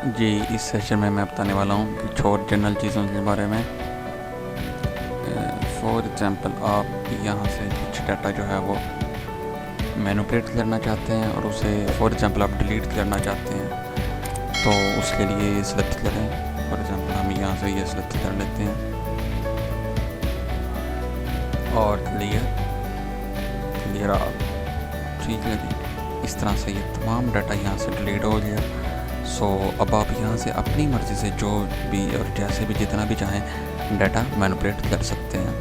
जी, इस सेशन में मैं बताने वाला हूँ कुछ और जनरल चीज़ों के बारे में। फॉर एग्ज़ाम्पल, आप यहाँ से कुछ डाटा जो है वो मैनिपुलेट करना चाहते हैं और उसे फॉर एग्ज़ाम्पल आप डिलीट करना चाहते हैं, तो उसके लिए सेलेक्ट करें। फॉर एग्ज़ाम्पल हम यहाँ से ये सेलेक्ट कर लेते हैं और क्लियर आप, ठीक है जी। इस तरह से ये तमाम डाटा यहाँ से डिलीट हो गया। सो अब आप यहाँ से अपनी मर्ज़ी से जो भी और जैसे भी जितना भी चाहें डाटा मैनिपुलेट कर सकते हैं।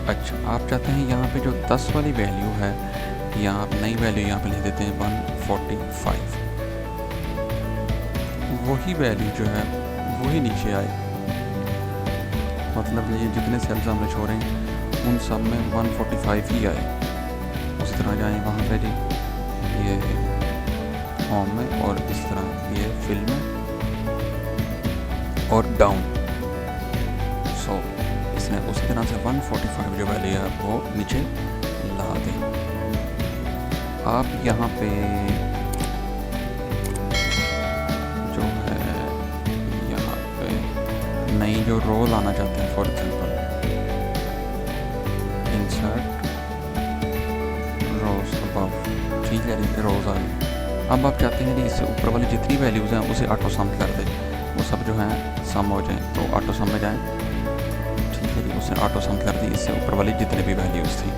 अच्छा, आप चाहते हैं यहाँ पे जो 10 वाली वैल्यू है, यहाँ आप नई वैल्यू यहाँ पे लिख देते हैं 145। वही वैल्यू जो है वही नीचे आए, मतलब ये जितने सेल्स हमने छोड़े उन सब में 145 ही आए। उसी तरह जाएँ वहाँ पे जी, ये होम में, और इस तरह ये फिल में और डाउन। सो इसने उसी तरह से 145 जो वैल्यू है वो नीचे ला दी। आप यहाँ पे जो है यहाँ पे नई जो रो लाना चाहते हैं, for example insert row above, ठीक है, रोज आ गई। अब आप चाहते हैं कि इससे ऊपर वाली जितनी वैल्यूज़ हैं उसे ऑटो सम कर दें, वो सब जो हैं सम हो जाएं, तो ऑटो सम में जाएं, ठीक है जी। उसे ऑटो सम कर दी इससे ऊपर वाली जितनी भी वैल्यूज़ थी।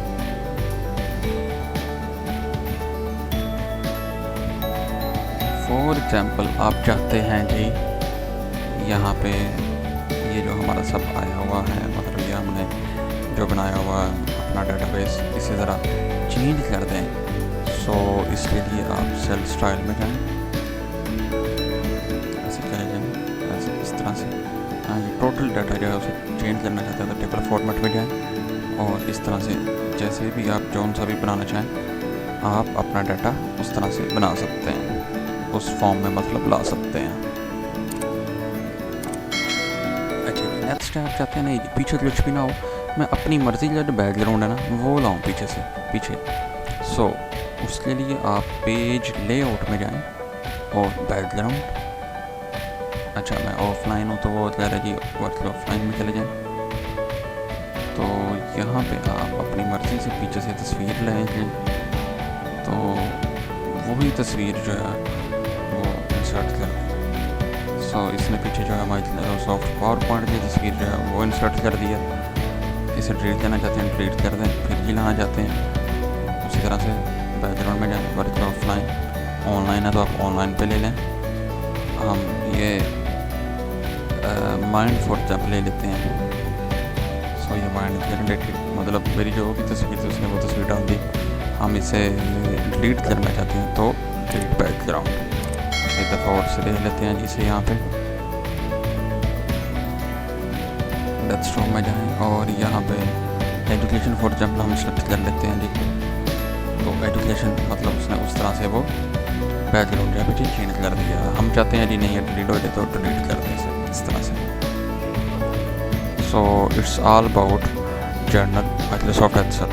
फॉर एग्जांपल, आप चाहते हैं कि यहाँ पे ये जो हमारा सब आया हुआ है, मतलब ये हमने जो बनाया हुआ अपना डेटाबेस, इसे ज़रा चेंज कर दें। सो इसके लिए आप सेल स्टाइल में जाएं, ऐसे चले जाएं, ऐसे इस तरह से। ये टोटल डाटा जो है उसे चेंज करना चाहते हैं तो टेबल फॉर्मेट में जाएं, और इस तरह से जैसे भी आप जौन सा भी बनाना चाहें आप अपना डाटा उस तरह से बना सकते हैं, उस फॉर्म में मतलब ला सकते हैं। अच्छा, नेक्स्ट आप चाहते हैं नहीं पीछे कुछ भी ना हो, मैं अपनी मर्ज़ी का जो बैकग्राउंड है ना वो लाऊं पीछे से पीछे। सो उसके लिए आप पेज लेआउट में जाएं और बैकग्राउंड, अच्छा मैं ऑफलाइन हूँ तो वो कह रहा है जी वर्चुअल ऑफलाइन में चले जाएं। तो यहाँ पे आप अपनी मर्ज़ी से पीछे से तस्वीर लेंगे, तो वही तस्वीर जो है वो इंसर्ट कर दें। सो इसने पीछे जो है माइक्रोसॉफ्ट पावरपॉइंट की तस्वीर जो है वो इंसर्ट कर दिया। इसे डिलीट करना चाहते हैं डिलीट कर दें, फिर ये लाना चाहते हैं उसी तरह से बैकग्राउंड में जाएं, वर्चुअल ऑफलाइन, ऑनलाइन है तो आप ऑनलाइन पे ले लें। हम ये माइंड फॉर एग्जाम्पल ले लेते हैं। सो ये माइंड जनरेटेड, मतलब मेरी जो भी तस्वीर थी उसने वो तस्वीर डाल दी। हम इसे डिलीट करना चाहते हैं तो डिलीट बैकग्राउंड, एक दफ़ा और से ले लेते हैं जिसे यहाँ पे डेस्कटॉप में जाएं और यहाँ पे एजुकेशन फॉर एग्जाम्पल हम सेलेक्ट कर लेते हैं जी। तो एजुकेशन मतलब उसने उस तरह से वो बैकग्राउंड जो है चेंज कर दिया। हम चाहते हैं जी नहीं डिलीट हो जाए तो डिलीट कर दें इस तरह से। So it's all about journal Microsoft Excel.